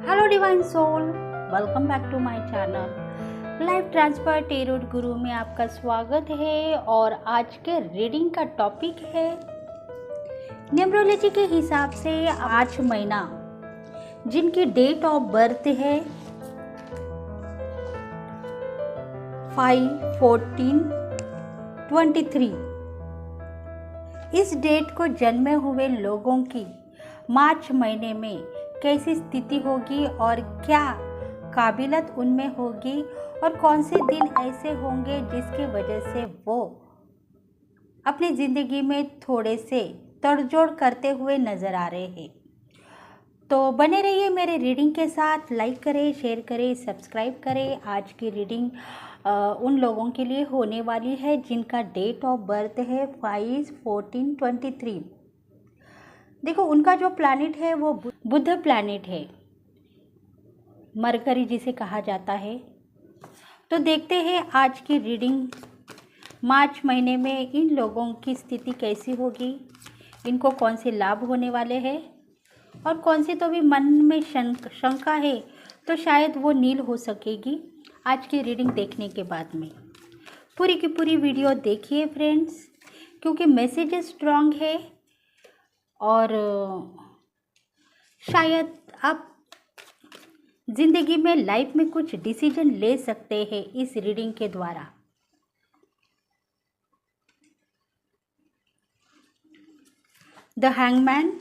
Hello divine soul, welcome back to my channel life transfer tarot guru में आपका स्वागत है। और आज के रीडिंग का टॉपिक है न्यूमरोलॉजी के हिसाब से आज महीना जिनकी डेट ऑफ बर्थ है 5/14/23। इस डेट को जन्मे हुए लोगों की मार्च महीने में कैसी स्थिति होगी और क्या काबिलियत उनमें होगी और कौन से दिन ऐसे होंगे जिसकी वजह से वो अपनी ज़िंदगी में थोड़े से तड़जोड़ करते हुए नज़र आ रहे हैं। तो बने रहिए मेरे रीडिंग के साथ। लाइक करें, शेयर करें, सब्सक्राइब करें। आज की रीडिंग उन लोगों के लिए होने वाली है जिनका डेट ऑफ बर्थ है 5/14/23। देखो, उनका जो प्लैनेट है वो बुध प्लैनेट है, मरकरी जिसे कहा जाता है। तो देखते हैं आज की रीडिंग मार्च महीने में इन लोगों की स्थिति कैसी होगी, इनको कौन से लाभ होने वाले हैं और कौन से तो भी मन में शंका है तो शायद वो नील हो सकेगी आज की रीडिंग देखने के बाद में। पूरी की पूरी वीडियो देखिए फ्रेंड्स, क्योंकि मैसेजेस स्ट्रॉन्ग है और शायद आप ज़िंदगी में लाइफ में कुछ डिसीजन ले सकते हैं इस रीडिंग के द्वारा। The hangman,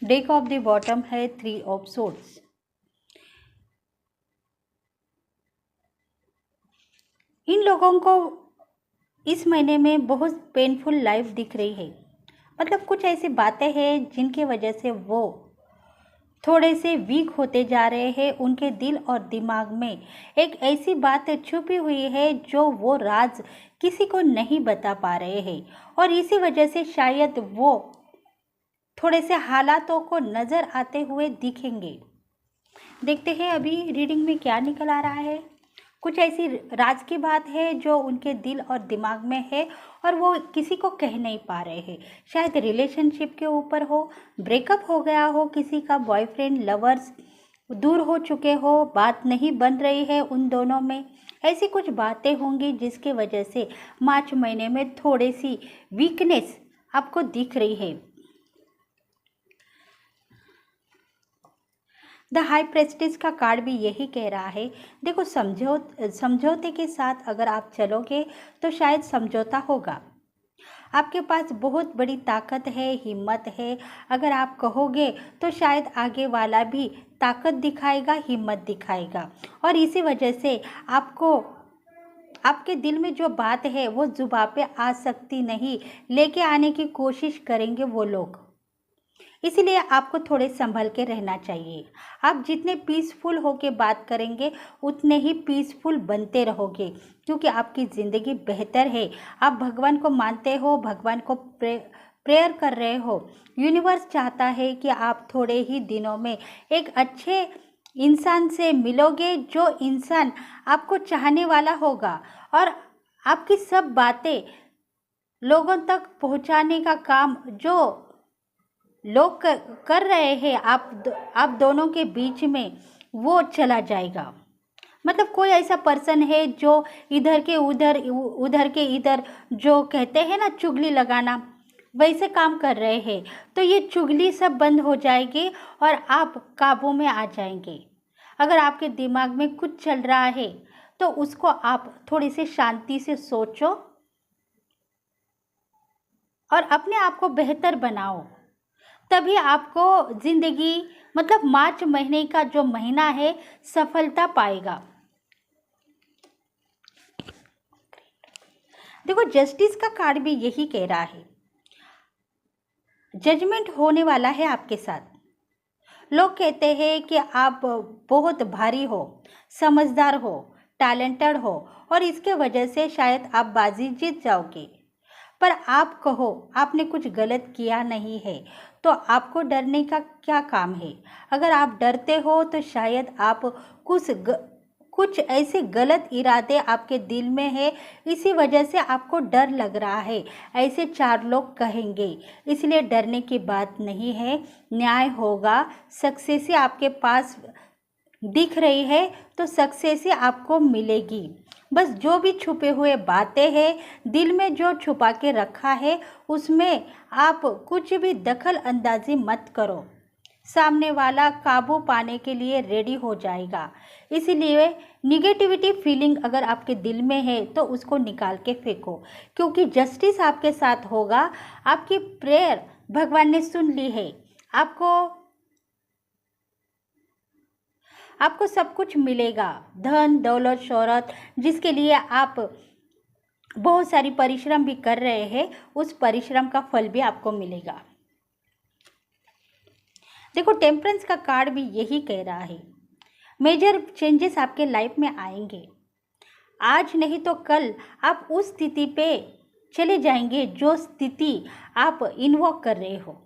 deck of the bottom है 3 ऑफ सोर्ड्स। इन लोगों को इस महीने में बहुत पेनफुल लाइफ दिख रही है। मतलब कुछ ऐसी बातें हैं जिनकी वजह से वो थोड़े से वीक होते जा रहे हैं। उनके दिल और दिमाग में एक ऐसी बात छुपी हुई है जो वो राज किसी को नहीं बता पा रहे हैं और इसी वजह से शायद वो थोड़े से हालातों को नज़र आते हुए दिखेंगे। देखते हैं अभी रीडिंग में क्या निकल आ रहा है। कुछ ऐसी राज की बात है जो उनके दिल और दिमाग में है और वो किसी को कह नहीं पा रहे हैं। शायद रिलेशनशिप के ऊपर हो, ब्रेकअप हो गया हो, किसी का बॉयफ्रेंड लवर्स दूर हो चुके हो, बात नहीं बन रही है उन दोनों में। ऐसी कुछ बातें होंगी जिसकी वजह से मार्च महीने में थोड़ी सी वीकनेस आपको दिख रही है। द हाई प्रेस्टिज का कार्ड भी यही कह रहा है। देखो, समझौते के साथ अगर आप चलोगे तो शायद समझौता होगा। आपके पास बहुत बड़ी ताकत है, हिम्मत है। अगर आप कहोगे तो शायद आगे वाला भी ताकत दिखाएगा, हिम्मत दिखाएगा और इसी वजह से आपको आपके दिल में जो बात है वो जुबान पे आ सकती नहीं, लेके आने की कोशिश करेंगे वो लोग। इसीलिए आपको थोड़े संभल के रहना चाहिए। आप जितने पीसफुल होके बात करेंगे उतने ही पीसफुल बनते रहोगे, क्योंकि आपकी ज़िंदगी बेहतर है। आप भगवान को मानते हो, भगवान को प्रेयर कर रहे हो। यूनिवर्स चाहता है कि आप थोड़े ही दिनों में एक अच्छे इंसान से मिलोगे, जो इंसान आपको चाहने वाला होगा और आपकी सब बातें लोगों तक पहुंचाने का काम जो लोग कर रहे हैं आप दोनों के बीच में, वो चला जाएगा। मतलब कोई ऐसा पर्सन है जो इधर के उधर, उधर के इधर, जो कहते हैं ना चुगली लगाना, वैसे काम कर रहे हैं। तो ये चुगली सब बंद हो जाएगी और आप काबू में आ जाएंगे। अगर आपके दिमाग में कुछ चल रहा है तो उसको आप थोड़ी सी शांति से सोचो और अपने आप को बेहतर बनाओ, तभी आपको ज़िंदगी, मतलब मार्च महीने का जो महीना है, सफलता पाएगा। देखो, जस्टिस का कार्ड भी यही कह रहा है। जजमेंट होने वाला है आपके साथ। लोग कहते हैं कि आप बहुत भारी हो, समझदार हो, टैलेंटेड हो और इसके वजह से शायद आप बाजी जीत जाओगे। पर आप कहो आपने कुछ गलत किया नहीं है, तो आपको डरने का क्या काम है। अगर आप डरते हो तो शायद आप कुछ ऐसे गलत इरादे आपके दिल में है, इसी वजह से आपको डर लग रहा है, ऐसे 4 लोग कहेंगे। इसलिए डरने की बात नहीं है, न्याय होगा। सक्सेस आपके पास दिख रही है तो सक्सेस आपको मिलेगी। बस जो भी छुपे हुए बातें हैं, दिल में जो छुपा के रखा है, उसमें आप कुछ भी दखल अंदाजी मत करो। सामने वाला काबू पाने के लिए रेडी हो जाएगा। इसीलिए निगेटिविटी फीलिंग अगर आपके दिल में है तो उसको निकाल के फेंको, क्योंकि जस्टिस आपके साथ होगा। आपकी प्रेयर भगवान ने सुन ली है। आपको सब कुछ मिलेगा, धन दौलत शोहरत, जिसके लिए आप बहुत सारी परिश्रम भी कर रहे हैं, उस परिश्रम का फल भी आपको मिलेगा। देखो टेम्परेंस का कार्ड भी यही कह रहा है, मेजर चेंजेस आपके लाइफ में आएंगे। आज नहीं तो कल आप उस स्थिति पे चले जाएंगे जो स्थिति आप इन्वोक कर रहे हो,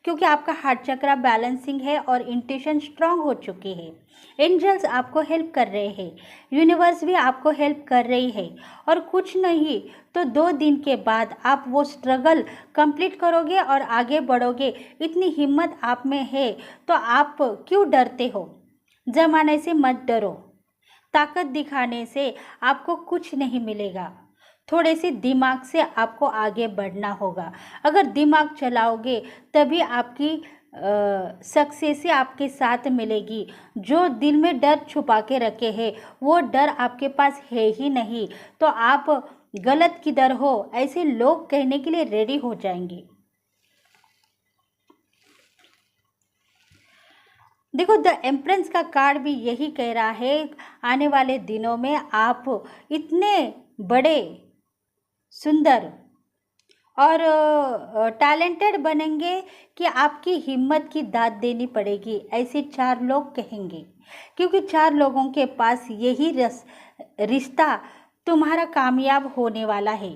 क्योंकि आपका हार्ट चक्रा बैलेंसिंग है और इंट्यूशन स्ट्रांग हो चुकी है। एंजल्स आपको हेल्प कर रहे हैं, यूनिवर्स भी आपको हेल्प कर रही है, और कुछ नहीं तो 2 दिन के बाद आप वो स्ट्रगल कंप्लीट करोगे और आगे बढ़ोगे। इतनी हिम्मत आप में है तो आप क्यों डरते हो। जमाने से मत डरो, ताकत दिखाने से आपको कुछ नहीं मिलेगा। थोड़े से दिमाग से आपको आगे बढ़ना होगा। अगर दिमाग चलाओगे तभी आपकी सक्सेस आपके साथ मिलेगी। जो दिल में डर छुपा के रखे हैं वो डर आपके पास है ही नहीं, तो आप गलत किधर हो ऐसे लोग कहने के लिए रेडी हो जाएंगे। देखो द एम्प्रेंस का कार्ड भी यही कह रहा है, आने वाले दिनों में आप इतने बड़े सुंदर और टैलेंटेड बनेंगे कि आपकी हिम्मत की दाद देनी पड़ेगी, ऐसे 4 लोग कहेंगे। क्योंकि 4 लोगों के पास यही रिश्ता तुम्हारा कामयाब होने वाला है।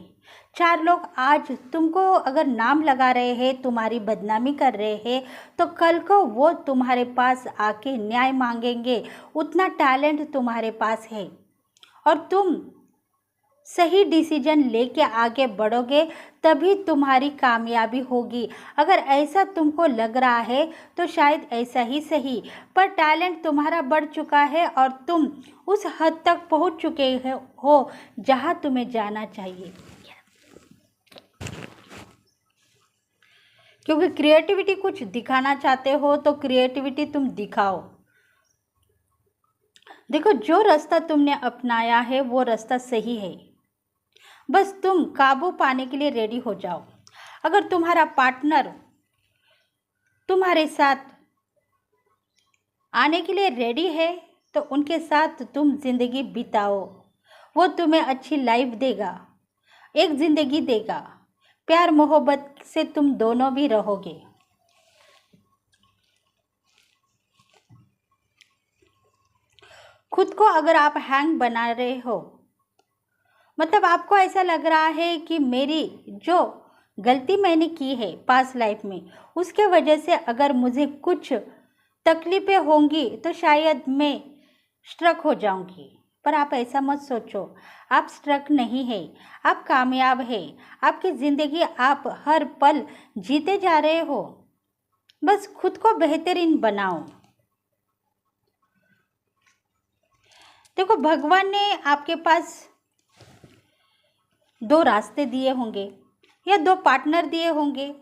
4 लोग आज तुमको अगर नाम लगा रहे हैं, तुम्हारी बदनामी कर रहे हैं, तो कल को वो तुम्हारे पास आके न्याय मांगेंगे। उतना टैलेंट तुम्हारे पास है और तुम सही डिसीजन लेके आगे बढ़ोगे तभी तुम्हारी कामयाबी होगी। अगर ऐसा तुमको लग रहा है तो शायद ऐसा ही सही, पर टैलेंट तुम्हारा बढ़ चुका है और तुम उस हद तक पहुंच चुके हो जहां तुम्हें जाना चाहिए। क्योंकि क्रिएटिविटी कुछ दिखाना चाहते हो तो क्रिएटिविटी तुम दिखाओ। देखो जो रास्ता तुमने अपनाया है वो रास्ता सही है, बस तुम काबू पाने के लिए रेडी हो जाओ। अगर तुम्हारा पार्टनर तुम्हारे साथ आने के लिए रेडी है तो उनके साथ तुम जिंदगी बिताओ। वो तुम्हें अच्छी लाइफ देगा, एक जिंदगी देगा, प्यार मोहब्बत से तुम दोनों भी रहोगे। खुद को अगर आप हैंग बना रहे हो, मतलब आपको ऐसा लग रहा है कि मेरी जो गलती मैंने की है पास्ट लाइफ में, उसके वजह से अगर मुझे कुछ तकलीफ़ें होंगी तो शायद मैं स्ट्रक हो जाऊंगी। पर आप ऐसा मत सोचो, आप स्ट्रक नहीं है, आप कामयाब है। आपकी ज़िंदगी आप हर पल जीते जा रहे हो, बस खुद को बेहतरीन बनाओ। देखो भगवान ने आपके पास 2 रास्ते दिए होंगे या 2 पार्टनर दिए होंगे,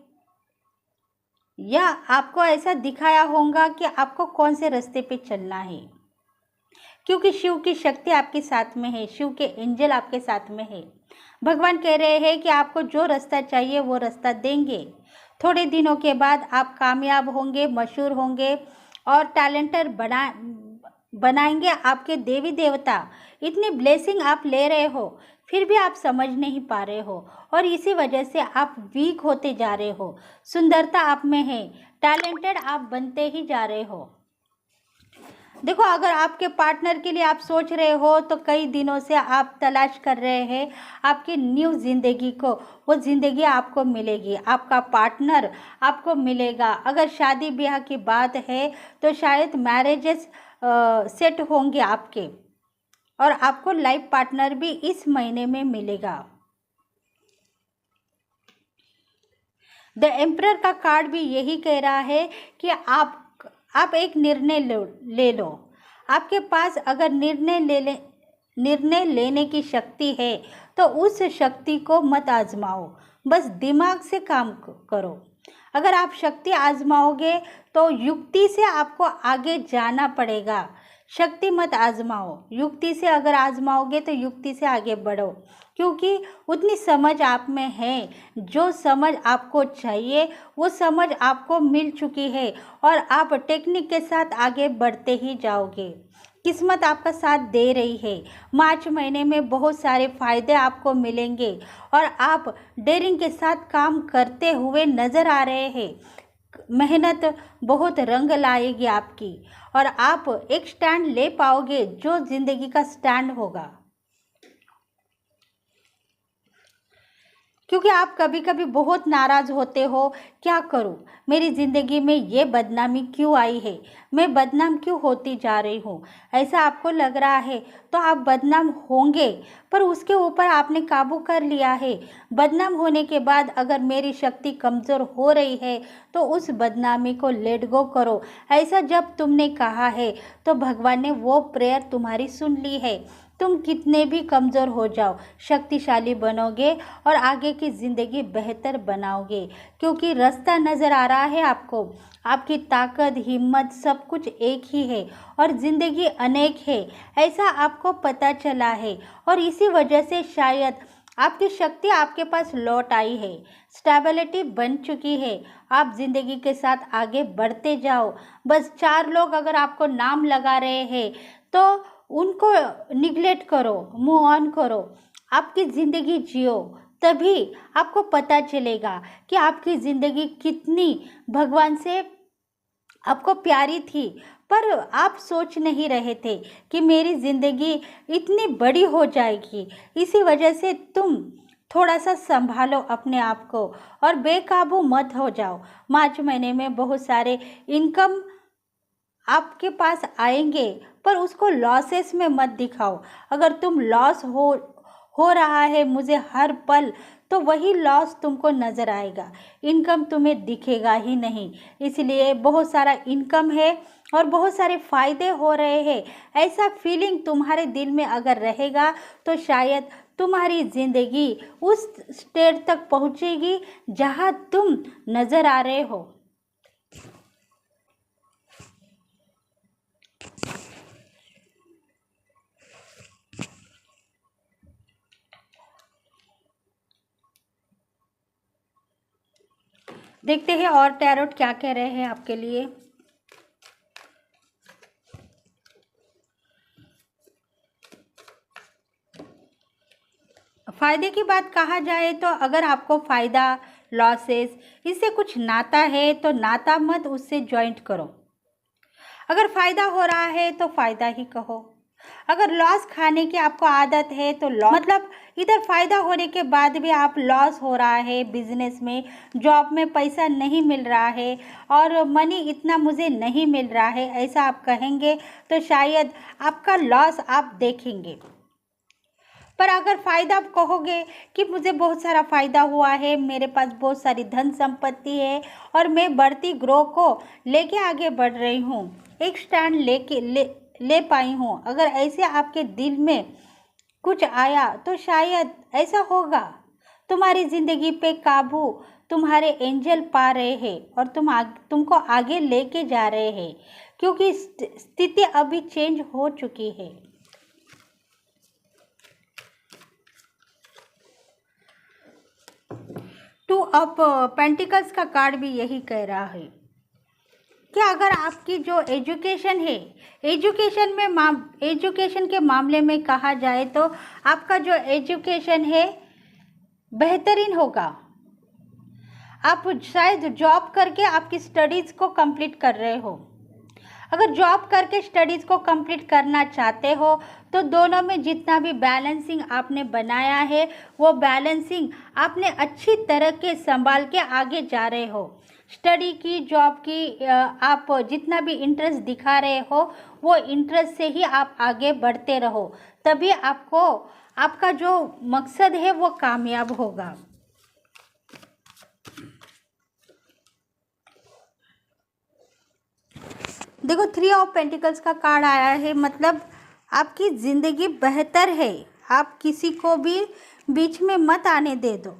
या आपको ऐसा दिखाया होगा कि आपको कौन से रास्ते पे चलना है। क्योंकि शिव की शक्ति आपके साथ में है, शिव के एंजल आपके साथ में है। भगवान कह रहे हैं कि आपको जो रास्ता चाहिए वो रास्ता देंगे। थोड़े दिनों के बाद आप कामयाब होंगे, मशहूर होंगे और टैलेंटेड बनाएंगे आपके देवी देवता। इतनी ब्लेसिंग आप ले रहे हो फिर भी आप समझ नहीं पा रहे हो, और इसी वजह से आप वीक होते जा रहे हो। सुंदरता आप में है, टैलेंटेड आप बनते ही जा रहे हो। देखो, अगर आपके पार्टनर के लिए आप सोच रहे हो तो कई दिनों से आप तलाश कर रहे हैं आपकी न्यू ज़िंदगी को, वो ज़िंदगी आपको मिलेगी, आपका पार्टनर आपको मिलेगा। अगर शादी ब्याह की बात है तो शायद मैरिजेस सेट होंगे आपके, और आपको लाइफ पार्टनर भी इस महीने में मिलेगा। द एम्परर का कार्ड भी यही कह रहा है कि आप एक निर्णय ले लो। आपके पास अगर निर्णय लेने की शक्ति है तो उस शक्ति को मत आजमाओ, बस दिमाग से काम करो। अगर आप शक्ति आजमाओगे तो युक्ति से आपको आगे जाना पड़ेगा। शक्ति मत आजमाओ, युक्ति से अगर आजमाओगे तो युक्ति से आगे बढ़ो, क्योंकि उतनी समझ आप में है। जो समझ आपको चाहिए वो समझ आपको मिल चुकी है और आप टेक्निक के साथ आगे बढ़ते ही जाओगे। किस्मत आपका साथ दे रही है। मार्च महीने में बहुत सारे फायदे आपको मिलेंगे और आप डेयरिंग के साथ काम करते हुए नज़र आ रहे हैं। मेहनत बहुत रंग लाएगी आपकी और आप एक स्टैंड ले पाओगे जो ज़िंदगी का स्टैंड होगा। क्योंकि आप कभी कभी बहुत नाराज़ होते हो, क्या करूं, मेरी ज़िंदगी में ये बदनामी क्यों आई है, मैं बदनाम क्यों होती जा रही हूं, ऐसा आपको लग रहा है। तो आप बदनाम होंगे, पर उसके ऊपर आपने काबू कर लिया है। बदनाम होने के बाद अगर मेरी शक्ति कमज़ोर हो रही है तो उस बदनामी को लेट गो करो। ऐसा जब तुमने कहा है तो भगवान ने वो प्रेयर तुम्हारी सुन ली है। तुम कितने भी कमज़ोर हो जाओ, शक्तिशाली बनोगे और आगे की ज़िंदगी बेहतर बनाओगे, क्योंकि रास्ता नज़र आ रहा है आपको। आपकी ताकत, हिम्मत सब कुछ एक ही है और ज़िंदगी अनेक है, ऐसा आपको पता चला है। और इसी वजह से शायद आपकी शक्ति आपके पास लौट आई है, स्टेबिलिटी बन चुकी है। आप ज़िंदगी के साथ आगे बढ़ते जाओ। बस 4 लोग अगर आपको नाम लगा रहे हैं तो उनको निगलेक्ट करो, मूव ऑन करो, आपकी ज़िंदगी जियो। तभी आपको पता चलेगा कि आपकी ज़िंदगी कितनी भगवान से आपको प्यारी थी। पर आप सोच नहीं रहे थे कि मेरी ज़िंदगी इतनी बड़ी हो जाएगी। इसी वजह से तुम थोड़ा सा संभालो अपने आप को और बेकाबू मत हो जाओ। मार्च महीने में बहुत सारे इनकम आपके पास आएंगे, पर उसको लॉसेस में मत दिखाओ। अगर तुम लॉस हो रहा है मुझे हर पल, तो वही लॉस तुमको नज़र आएगा, इनकम तुम्हें दिखेगा ही नहीं। इसलिए बहुत सारा इनकम है और बहुत सारे फ़ायदे हो रहे हैं, ऐसा फीलिंग तुम्हारे दिल में अगर रहेगा तो शायद तुम्हारी ज़िंदगी उस स्टेज तक पहुँचेगी जहाँ तुम नज़र आ रहे हो। देखते हैं और टैरोट क्या कह रहे हैं आपके लिए। फ़ायदे की बात कहा जाए तो अगर आपको फ़ायदा, लॉसेस इससे कुछ नाता है तो नाता मत उससे जॉइंट करो। अगर फ़ायदा हो रहा है तो फ़ायदा ही कहो। अगर लॉस खाने की आपको आदत है तो लॉस, मतलब इधर फ़ायदा होने के बाद भी आप लॉस हो रहा है, बिजनेस में, जॉब में पैसा नहीं मिल रहा है और मनी इतना मुझे नहीं मिल रहा है, ऐसा आप कहेंगे तो शायद आपका लॉस आप देखेंगे। पर अगर फ़ायदा आप कहोगे कि मुझे बहुत सारा फ़ायदा हुआ है, मेरे पास बहुत सारी धन संपत्ति है और मैं बढ़ती ग्रो को लेके आगे बढ़ रही हूँ, एक स्टैंड ले पाई हूँ, अगर ऐसे आपके दिल में कुछ आया तो शायद ऐसा होगा। तुम्हारी ज़िंदगी पे काबू तुम्हारे एंजल पा रहे हैं और तुमको आगे लेके जा रहे हैं, क्योंकि स्थिति अभी चेंज हो चुकी है। टू ऑफ पेंटिकल्स का कार्ड भी यही कह रहा है कि अगर आपकी जो एजुकेशन है, एजुकेशन के मामले में कहा जाए तो आपका जो एजुकेशन है बेहतरीन होगा। आप शायद जॉब करके आपकी स्टडीज़ को कंप्लीट कर रहे हो। अगर जॉब करके स्टडीज़ को कंप्लीट करना चाहते हो तो दोनों में जितना भी बैलेंसिंग आपने बनाया है वो बैलेंसिंग आपने अच्छी तरह के संभाल के आगे जा रहे हो। स्टडी की, जॉब की आप जितना भी इंटरेस्ट दिखा रहे हो वो इंटरेस्ट से ही आप आगे बढ़ते रहो, तभी आपको आपका जो मकसद है वो कामयाब होगा। देखो 3 ऑफ पेंटिकल्स का कार्ड आया है, मतलब आपकी ज़िंदगी बेहतर है, आप किसी को भी बीच में मत आने दे दो।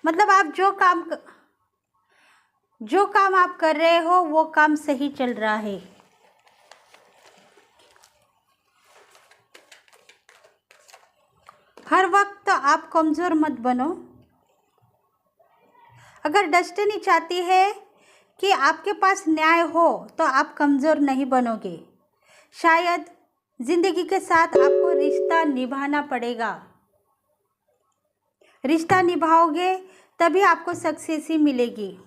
मतलब आप जो काम आप कर रहे हो वो काम सही चल रहा है। हर वक्त आप कमज़ोर मत बनो। अगर डेस्टिनी चाहती है कि आपके पास न्याय हो तो आप कमज़ोर नहीं बनोगे। शायद ज़िंदगी के साथ आपको रिश्ता निभाना पड़ेगा। रिश्ता निभाओगे तभी आपको सक्सेस ही मिलेगी।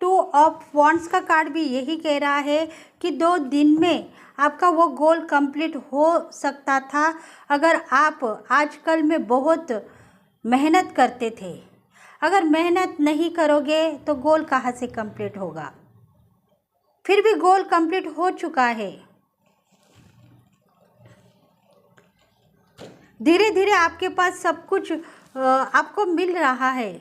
2 ऑफ वॉन्ड्स का कार्ड भी यही कह रहा है कि 2 दिन में आपका वो गोल कंप्लीट हो सकता था अगर आप आजकल में बहुत मेहनत करते थे। अगर मेहनत नहीं करोगे तो गोल कहाँ से कंप्लीट होगा। फिर भी गोल कंप्लीट हो चुका है। धीरे धीरे आपके पास सब कुछ आपको मिल रहा है।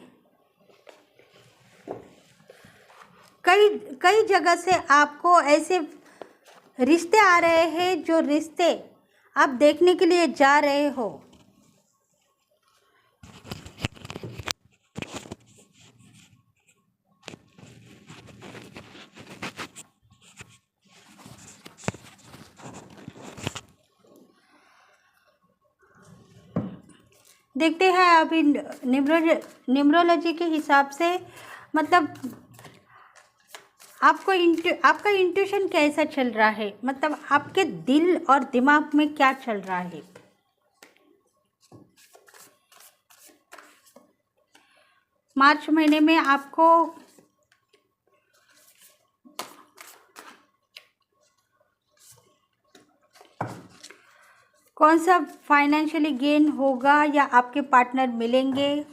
कई जगह से आपको ऐसे रिश्ते आ रहे हैं जो रिश्ते आप देखने के लिए जा रहे हो। देखते हैं अभी न्यूमरोलॉजी के हिसाब से, मतलब आपका इंट्यूशन कैसा चल रहा है, मतलब आपके दिल और दिमाग में क्या चल रहा है। मार्च महीने में आपको कौन सा फाइनेंशियली गेन होगा या आपके पार्टनर मिलेंगे।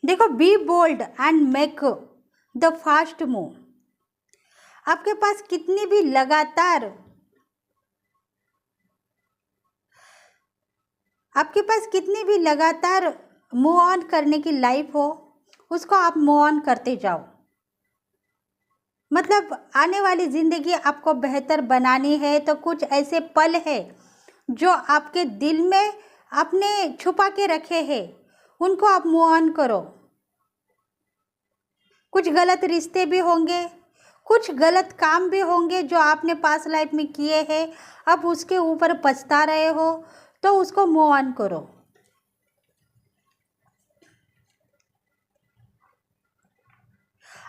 देखो, be bold and make the fast move. आपके पास कितनी भी लगातार मूव ऑन करने की लाइफ हो, उसको आप मूव ऑन करते जाओ। मतलब आने वाली ज़िंदगी आपको बेहतर बनानी है तो कुछ ऐसे पल है जो आपके दिल में आपने छुपा के रखे हैं, उनको आप मूव ऑन करो। कुछ गलत रिश्ते भी होंगे, कुछ गलत काम भी होंगे जो आपने पास्ट लाइफ में किए हैं, अब उसके ऊपर पछता रहे हो, तो उसको मूव ऑन करो।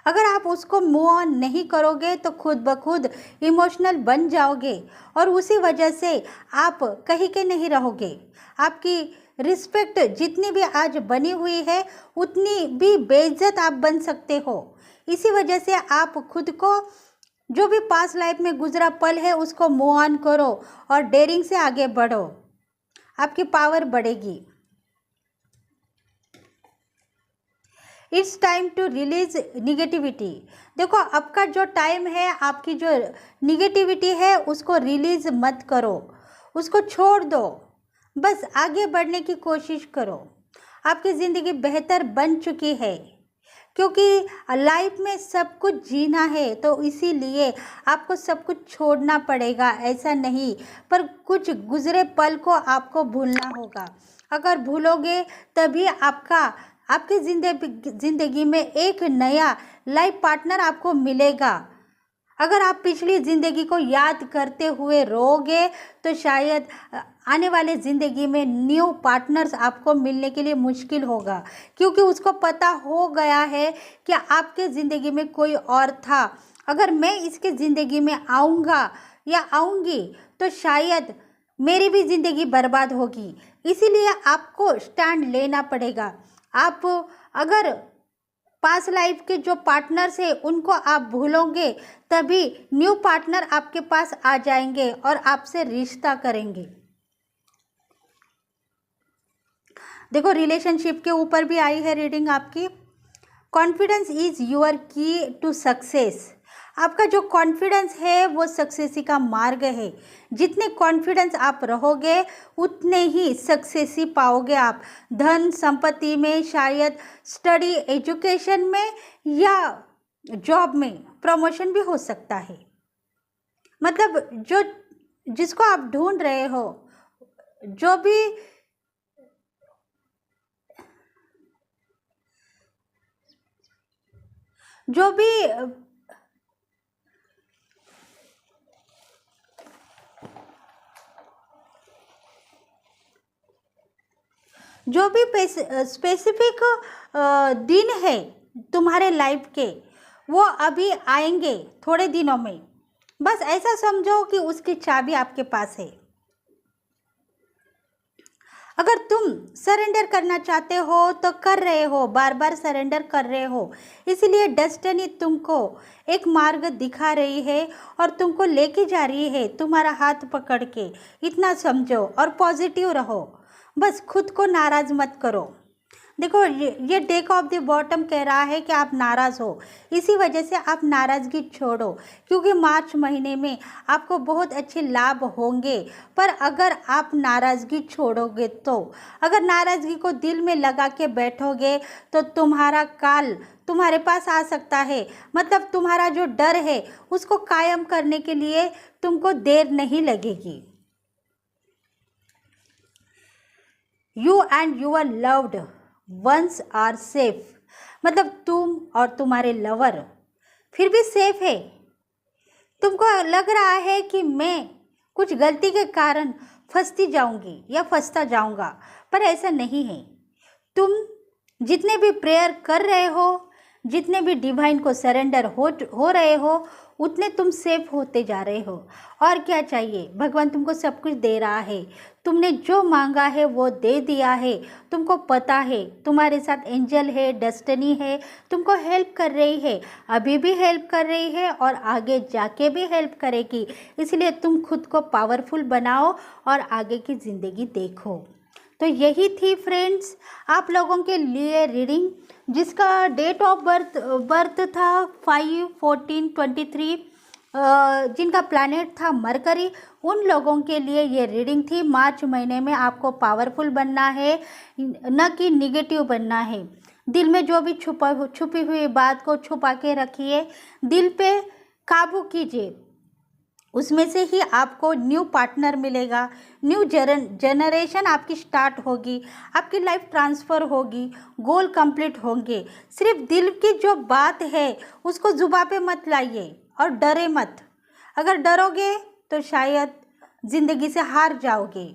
अगर आप उसको मूव ऑन नहीं करोगे तो खुद ब खुद इमोशनल बन जाओगे और उसी वजह से आप कहीं के नहीं रहोगे। आपकी रिस्पेक्ट जितनी भी आज बनी हुई है उतनी भी बेइज्जत आप बन सकते हो। इसी वजह से आप खुद को, जो भी पास्ट लाइफ में गुजरा पल है, उसको मूव ऑन करो और डेयरिंग से आगे बढ़ो। आपकी पावर बढ़ेगी। It's time to release negativity. देखो, आपका जो टाइम है, आपकी जो निगेटिविटी है उसको रिलीज मत करो, उसको छोड़ दो, बस आगे बढ़ने की कोशिश करो। आपकी ज़िंदगी बेहतर बन चुकी है, क्योंकि लाइफ में सब कुछ जीना है तो इसीलिए आपको सब कुछ छोड़ना पड़ेगा, ऐसा नहीं, पर कुछ गुजरे पल को आपको भूलना होगा। अगर भूलोगे तभी आपकी ज़िंदगी में एक नया लाइफ पार्टनर आपको मिलेगा। अगर आप पिछली ज़िंदगी को याद करते हुए रोगे तो शायद आने वाले ज़िंदगी में न्यू पार्टनर्स आपको मिलने के लिए मुश्किल होगा, क्योंकि उसको पता हो गया है कि आपके ज़िंदगी में कोई और था। अगर मैं इसके ज़िंदगी में आऊँगा या आऊँगी तो शायद मेरी भी ज़िंदगी बर्बाद होगी। इसीलिए आपको स्टैंड लेना पड़ेगा। आप अगर पास्ट लाइफ के जो पार्टनर्स है उनको आप भूलोगे, तभी न्यू पार्टनर आपके पास आ जाएंगे और आपसे रिश्ता करेंगे। देखो रिलेशनशिप के ऊपर भी आई है रीडिंग आपकी। कॉन्फिडेंस इज योर की टू सक्सेस। आपका जो कॉन्फिडेंस है वो सक्सेस का मार्ग है। जितने कॉन्फिडेंस आप रहोगे उतने ही सक्सेस ही पाओगे आप, धन संपत्ति में, शायद स्टडी एजुकेशन में या जॉब में प्रमोशन भी हो सकता है। मतलब जो जिसको आप ढूंढ रहे हो, जो भी जो भी जो भी स्पेसिफिक दिन है तुम्हारे लाइफ के, वो अभी आएंगे थोड़े दिनों में। बस ऐसा समझो कि उसकी चाबी आपके पास है। अगर तुम सरेंडर करना चाहते हो तो कर रहे हो, बार बार सरेंडर कर रहे हो, इसलिए डेस्टिनी तुमको एक मार्ग दिखा रही है और तुमको लेके जा रही है तुम्हारा हाथ पकड़ के। इतना समझो और पॉजिटिव रहो, बस खुद को नाराज़ मत करो। देखो ये डेक ऑफ द बॉटम कह रहा है कि आप नाराज़ हो, इसी वजह से आप नाराज़गी छोड़ो, क्योंकि मार्च महीने में आपको बहुत अच्छे लाभ होंगे। पर अगर आप नाराज़गी छोड़ोगे तो, अगर नाराज़गी को दिल में लगा के बैठोगे तो तुम्हारा काल तुम्हारे पास आ सकता है। मतलब तुम्हारा जो डर है उसको कायम करने के लिए तुमको देर नहीं लगेगी। You and your loved ones are safe. मतलब तुम और तुम्हारे लवर फिर भी सेफ है। तुमको लग रहा है कि मैं कुछ गलती के कारण फंसती जाऊंगी या फंसता जाऊंगा, पर ऐसा नहीं है। तुम जितने भी प्रेयर कर रहे हो, जितने भी डिवाइन को सरेंडर हो रहे हो, उतने तुम सेफ होते जा रहे हो। और क्या चाहिए, भगवान तुमको सब कुछ दे रहा है। तुमने जो मांगा है वो दे दिया है। तुमको पता है तुम्हारे साथ एंजल है, डेस्टिनी है, तुमको हेल्प कर रही है, अभी भी हेल्प कर रही है और आगे जाके भी हेल्प करेगी। इसलिए तुम खुद को पावरफुल बनाओ और आगे की ज़िंदगी देखो। तो यही थी फ्रेंड्स आप लोगों के लिए रीडिंग, जिसका डेट ऑफ बर्थ था 5/14/23, जिनका प्लैनेट था मरकरी। उन लोगों के लिए ये रीडिंग थी। मार्च महीने में आपको पावरफुल बनना है, न कि निगेटिव बनना है। दिल में जो भी छुपी हुई बात को छुपा के रखिए, दिल पे काबू कीजिए, उसमें से ही आपको न्यू पार्टनर मिलेगा, न्यू जनरेशन आपकी स्टार्ट होगी, आपकी लाइफ ट्रांसफ़र होगी, गोल कंप्लीट होंगे। सिर्फ दिल की जो बात है उसको जुबान पे मत लाइए और डरे मत। अगर डरोगे तो शायद ज़िंदगी से हार जाओगे।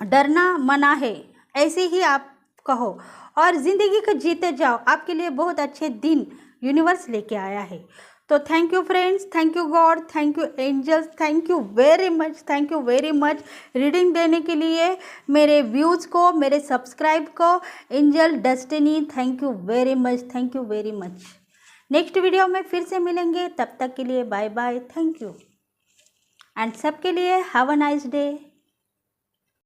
डरना मना है, ऐसे ही आप कहो और ज़िंदगी को जीते जाओ। आपके लिए बहुत अच्छे दिन यूनिवर्स लेके आया है। तो thank you friends, thank you God, thank you angels, thank you very much reading देने के लिए, मेरे व्यूज़ को, मेरे सब्सक्राइब को। Angel, destiny, thank you very much. Next video में फिर से मिलेंगे, तब तक के लिए bye bye, thank you and सबके लिए हैव अ नाइस डे।